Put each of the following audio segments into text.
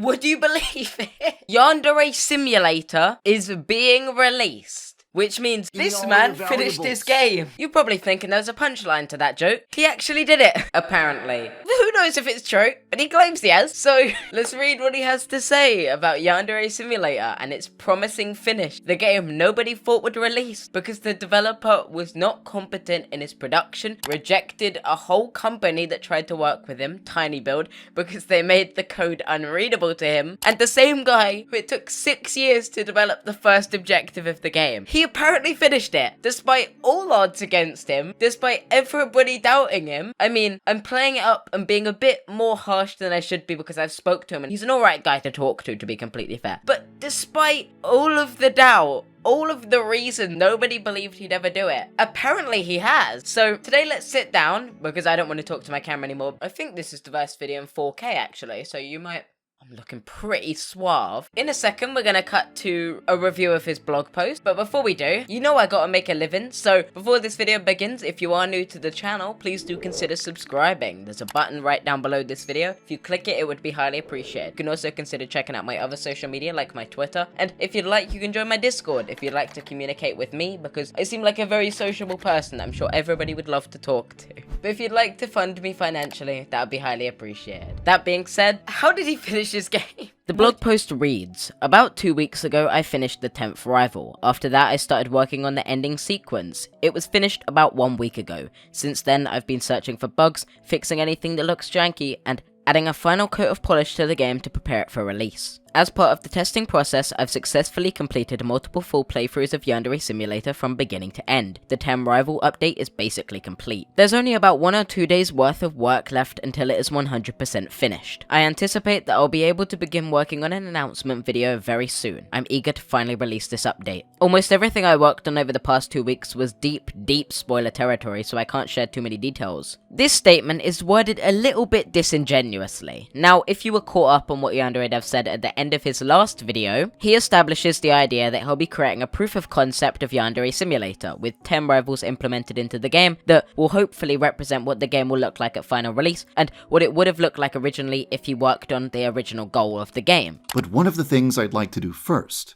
Would you believe it? Yandere Simulator is being released. Which means this man finished his game. You're probably thinking there's a punchline to that joke. He actually did it, apparently. Who knows if it's true, but he claims he has. So let's read what he has to say about Yandere Simulator and its promising finish. The game nobody thought would release because the developer was not competent in its production, rejected a whole company that tried to work with him, TinyBuild, because they made the code unreadable to him, and the same guy who it took 6 years to develop the first objective of the game. He apparently finished it, despite all odds against him, despite everybody doubting him. I mean, I'm playing it up and being a bit more harsh than I should be because I've spoke to him and he's an alright guy to talk to be completely fair. But despite all of the doubt, all of the reason nobody believed he'd ever do it, apparently he has. So today let's sit down, because I don't want to talk to my camera anymore. I think this is the first video in 4K actually, so you might... I'm looking pretty suave. In a second, we're gonna cut to a review of his blog post. But before we do, you know I gotta make a living. So before this video begins, if you are new to the channel, please do consider subscribing. There's a button right down below this video. If you click it, it would be highly appreciated. You can also consider checking out my other social media, like my Twitter. And if you'd like, you can join my Discord if you'd like to communicate with me, because I seem like a very sociable person that I'm sure everybody would love to talk to. But if you'd like to fund me financially, that would be highly appreciated. That being said, how did he finish his game? The blog post reads, about 2 weeks ago I finished the 10th rival. After that I started working on the ending sequence. It was finished about 1 week ago. Since then I've been searching for bugs, fixing anything that looks janky, and adding a final coat of polish to the game to prepare it for release. As part of the testing process, I've successfully completed multiple full playthroughs of Yandere Simulator from beginning to end. The 10 rival update is basically complete. There's only about 1 or 2 days worth of work left until it is 100% finished. I anticipate that I'll be able to begin working on an announcement video very soon. I'm eager to finally release this update. Almost everything I worked on over the past 2 weeks was deep spoiler territory, so I can't share too many details. This statement is worded a little bit disingenuously. Now, if you were caught up on what YandereDev said at the end of his last video, he establishes the idea that he'll be creating a proof of concept of Yandere Simulator, with 10 rivals implemented into the game that will hopefully represent what the game will look like at final release, and what it would have looked like originally if he worked on the original goal of the game. But one of the things I'd like to do first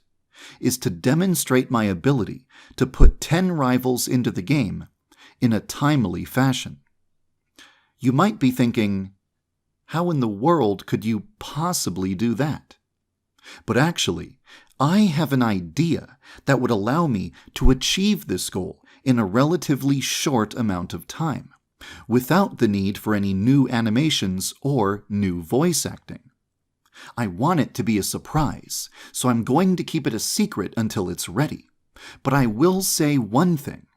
is to demonstrate my ability to put 10 rivals into the game in a timely fashion. You might be thinking, how in the world could you possibly do that? But actually, I have an idea that would allow me to achieve this goal in a relatively short amount of time, without the need for any new animations or new voice acting. I want it to be a surprise, so I'm going to keep it a secret until it's ready. But I will say one thing.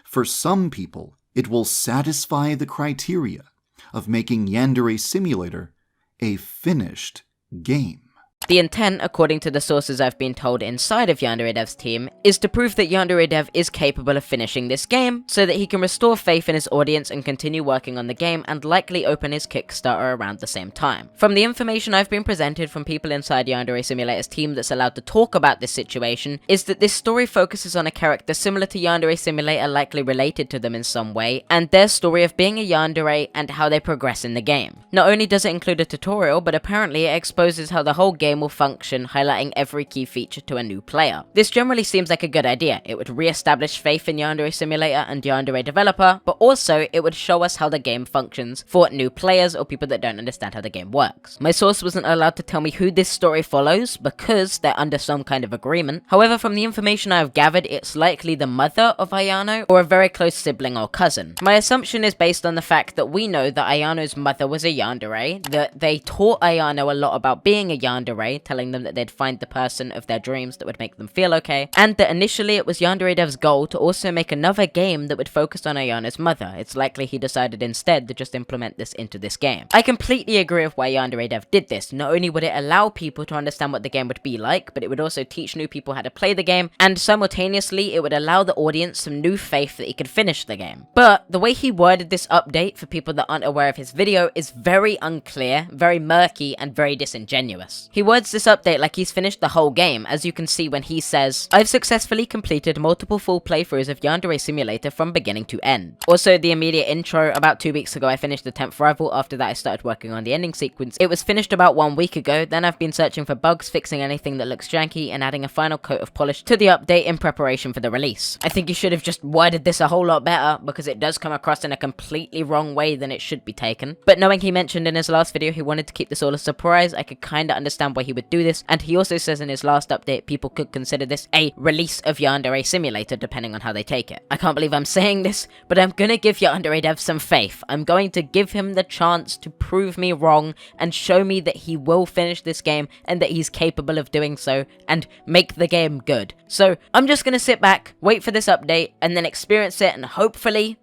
For some people, it will satisfy the criteria of making Yandere Simulator a finished game. The intent, according to the sources I've been told inside of YandereDev's team, is to prove that YandereDev is capable of finishing this game, so that he can restore faith in his audience and continue working on the game, and likely open his Kickstarter around the same time. From the information I've been presented from people inside Yandere Simulator's team that's allowed to talk about this situation, is that this story focuses on a character similar to Yandere Simulator, likely related to them in some way, and their story of being a yandere and how they progress in the game. Not only does it include a tutorial, but apparently it exposes how the whole game will function, highlighting every key feature to a new player. This generally seems like a good idea. It would re-establish faith in Yandere Simulator and Yandere developer, but also it would show us how the game functions for new players or people that don't understand how the game works. My source wasn't allowed to tell me who this story follows because they're under some kind of agreement. However, from the information I have gathered, it's likely the mother of Ayano or a very close sibling or cousin. My assumption is based on the fact that we know that Ayano's mother was a yandere, that they taught Ayano a lot about being a yandere, telling them that they'd find the person of their dreams that would make them feel okay, and that initially it was YandereDev's goal to also make another game that would focus on Ayano's mother. It's likely he decided instead to just implement this into this game. I completely agree with why YandereDev did this. Not only would it allow people to understand what the game would be like, but it would also teach new people how to play the game, and simultaneously it would allow the audience some new faith that he could finish the game. But the way he worded this update for people that aren't aware of his video is very unclear, very murky, and very disingenuous. He worded words this update like he's finished the whole game, as you can see when he says, "I've successfully completed multiple full playthroughs of Yandere Simulator from beginning to end." Also, the immediate intro, about 2 weeks ago I finished the 10th rival, after that I started working on the ending sequence. It was finished about 1 week ago, then I've been searching for bugs, fixing anything that looks janky, and adding a final coat of polish to the update in preparation for the release. I think you should have just worded this a whole lot better, because it does come across in a completely wrong way than it should be taken. But knowing he mentioned in his last video he wanted to keep this all a surprise, I could kinda understand why he would do this, and he also says in his last update people could consider this a release of Yandere Simulator depending on how they take it. I can't believe I'm saying this, but I'm gonna give YandereDev some faith. I'm going to give him the chance to prove me wrong and show me that he will finish this game and that he's capable of doing so and make the game good. So I'm just gonna sit back, wait for this update, and then experience it, and hopefully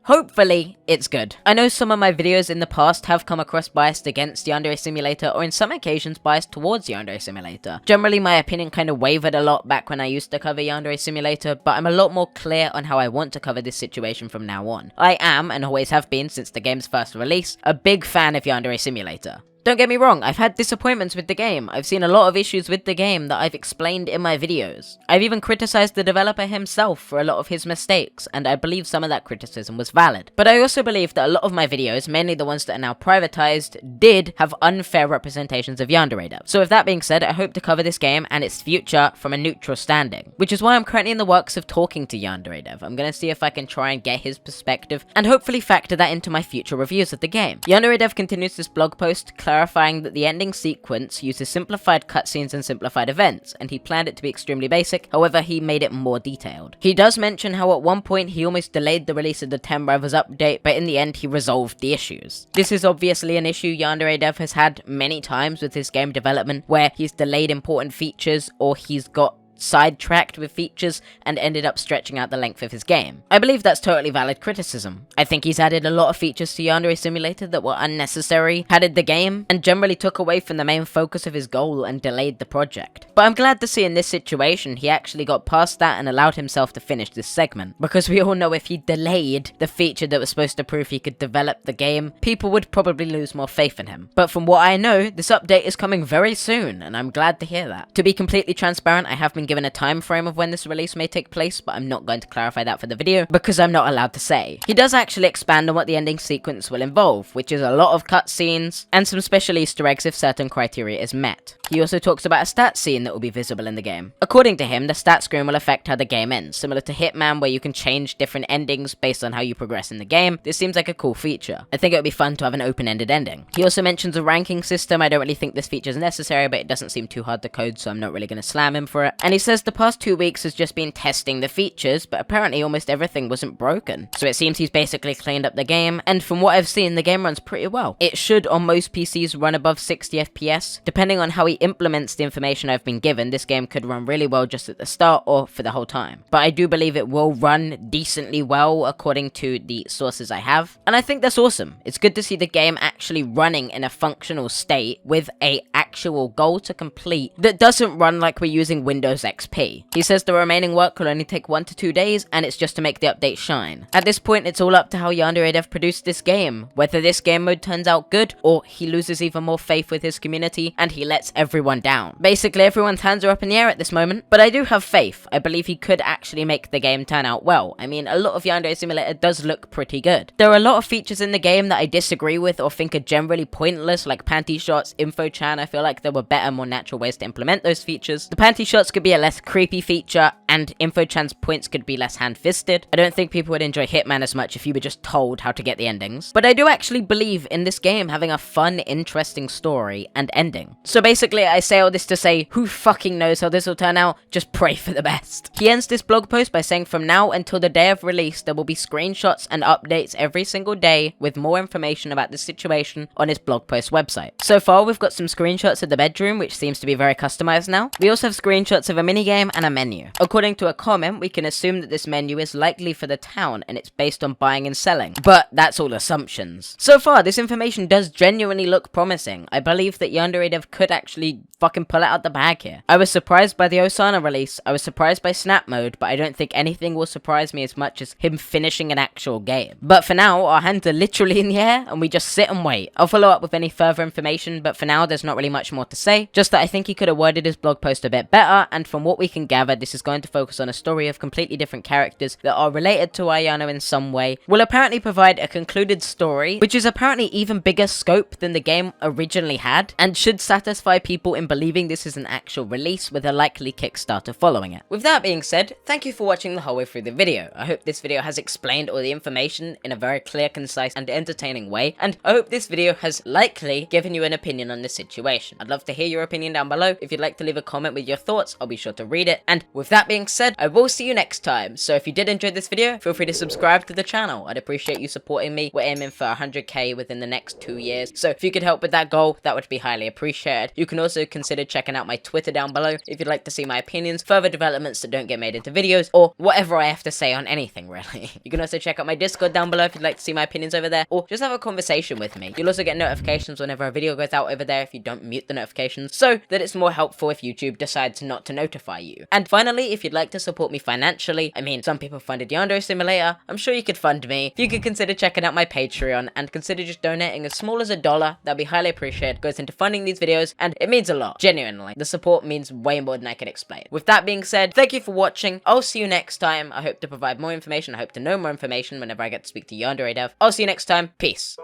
it's good. I know some of my videos in the past have come across biased against Yandere Simulator, or in some occasions biased towards Yandere Simulator. Generally my opinion kind of wavered a lot back when I used to cover Yandere Simulator, but I'm a lot more clear on how I want to cover this situation from now on. I am, and always have been since the game's first release, a big fan of Yandere Simulator. Don't get me wrong, I've had disappointments with the game. I've seen a lot of issues with the game that I've explained in my videos. I've even criticized the developer himself for a lot of his mistakes, and I believe some of that criticism was valid. But I also believe that a lot of my videos, mainly the ones that are now privatized, did have unfair representations of YandereDev. So with that being said, I hope to cover this game and its future from a neutral standing, which is why I'm currently in the works of talking to YandereDev. I'm gonna see if I can try and get his perspective, and hopefully factor that into my future reviews of the game. YandereDev continues this blog post clarifying that the ending sequence uses simplified cutscenes and simplified events, and he planned it to be extremely basic, however he made it more detailed. He does mention how at one point he almost delayed the release of the 10 Rivals update, but in the end he resolved the issues. This is obviously an issue YandereDev has had many times with his game development, where he's delayed important features or he's got sidetracked with features and ended up stretching out the length of his game. I believe that's totally valid criticism. I think he's added a lot of features to Yandere Simulator that were unnecessary, padded the game, and generally took away from the main focus of his goal and delayed the project. But I'm glad to see in this situation he actually got past that and allowed himself to finish this segment, because we all know if he delayed the feature that was supposed to prove he could develop the game, people would probably lose more faith in him. But from what I know, this update is coming very soon, and I'm glad to hear that. To be completely transparent, I have been given a time frame of when this release may take place, but I'm not going to clarify that for the video because I'm not allowed to say. He does actually expand on what the ending sequence will involve, which is a lot of cutscenes and some special Easter eggs if certain criteria is met. He also talks about a stats scene that will be visible in the game. According to him, the stats screen will affect how the game ends, similar to Hitman where you can change different endings based on how you progress in the game. This seems like a cool feature. I think it would be fun to have an open-ended ending. He also mentions a ranking system. I don't really think this feature is necessary, but it doesn't seem too hard to code, so I'm not really going to slam him for it. And he says the past 2 weeks has just been testing the features, but apparently almost everything wasn't broken. So it seems he's basically cleaned up the game, and from what I've seen, the game runs pretty well. It should on most PCs run above 60 FPS. Depending on how he implements the information I've been given, this game could run really well just at the start or for the whole time. But I do believe it will run decently well according to the sources I have, and I think that's awesome. It's good to see the game actually running in a functional state with a actual goal to complete that doesn't run like we're using Windows XP. He says the remaining work will only take 1 to 2 days, and it's just to make the update shine. At this point, it's all up to how YandereDev produced this game, whether this game mode turns out good, or he loses even more faith with his community, and he lets everyone down. Basically, everyone's hands are up in the air at this moment, but I do have faith. I believe he could actually make the game turn out well. I mean, a lot of Yandere Simulator does look pretty good. There are a lot of features in the game that I disagree with or think are generally pointless, like panty shots, info chan. I feel like there were better, more natural ways to implement those features. The panty shots could be a less creepy feature, and info chan's points could be less hand-fisted. I don't think people would enjoy Hitman as much if you were just told how to get the endings. But I do actually believe in this game having a fun, interesting story and ending. So basically, I say all this to say, who fucking knows how this will turn out? Just pray for the best. He ends this blog post by saying from now until the day of release, there will be screenshots and updates every single day with more information about the situation on his blog post website. So far, we've got some screenshots of the bedroom, which seems to be very customized now. We also have screenshots of a minigame and a menu. According to a comment, we can assume that this menu is likely for the town and it's based on buying and selling. But that's all assumptions. So far, this information does genuinely look promising. I believe that YandereDev could actually fucking pull it out the bag here. I was surprised by the Osana release, I was surprised by Snap Mode, but I don't think anything will surprise me as much as him finishing an actual game. But for now, our hands are literally in the air and we just sit and wait. I'll follow up with any further information, but for now, there's not really much more to say. Just that I think he could have worded his blog post a bit better, and from what we can gather, this is going to focus on a story of completely different characters that are related to Ayano in some way, will apparently provide a concluded story, which is apparently even bigger scope than the game originally had, and should satisfy people in believing this is an actual release with a likely Kickstarter following it. With that being said, thank you for watching the whole way through the video. I hope this video has explained all the information in a very clear, concise, and entertaining way, and I hope this video has likely given you an opinion on the situation. I'd love to hear your opinion down below. If you'd like to leave a comment with your thoughts, I'll be sure to read it, and with that being said, I will see you next time. So if you did enjoy this video, feel free to subscribe to the channel. I'd appreciate you supporting me. We're aiming for 100k within the next 2 years, so if you could help with that goal, that would be highly appreciated. You can also consider checking out my Twitter down below if you'd like to see my opinions, further developments that don't get made into videos, or whatever I have to say on anything really. You can also check out my Discord down below if you'd like to see my opinions over there, or just have a conversation with me. You'll also get notifications whenever a video goes out over there if you don't mute the notifications, so that it's more helpful if YouTube decides not to notify you. And finally, if you'd like to support me financially, I mean, some people funded Yandere Simulator, I'm sure you could fund me. You could consider checking out my Patreon, and consider just donating as small as $1, that'd be highly appreciated. It goes into funding these videos, and it means a lot, genuinely. The support means way more than I can explain. With that being said, thank you for watching, I'll see you next time. I hope to provide more information, I hope to know more information whenever I get to speak to YandereDev. I'll see you next time, peace.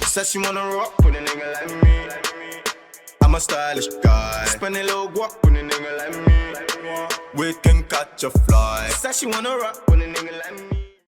Said she wanna rock with a nigga like me. I'm a stylish guy. Spend a little guap with a nigga like me. We can catch a fly. Said she wanna rock with a nigga like me.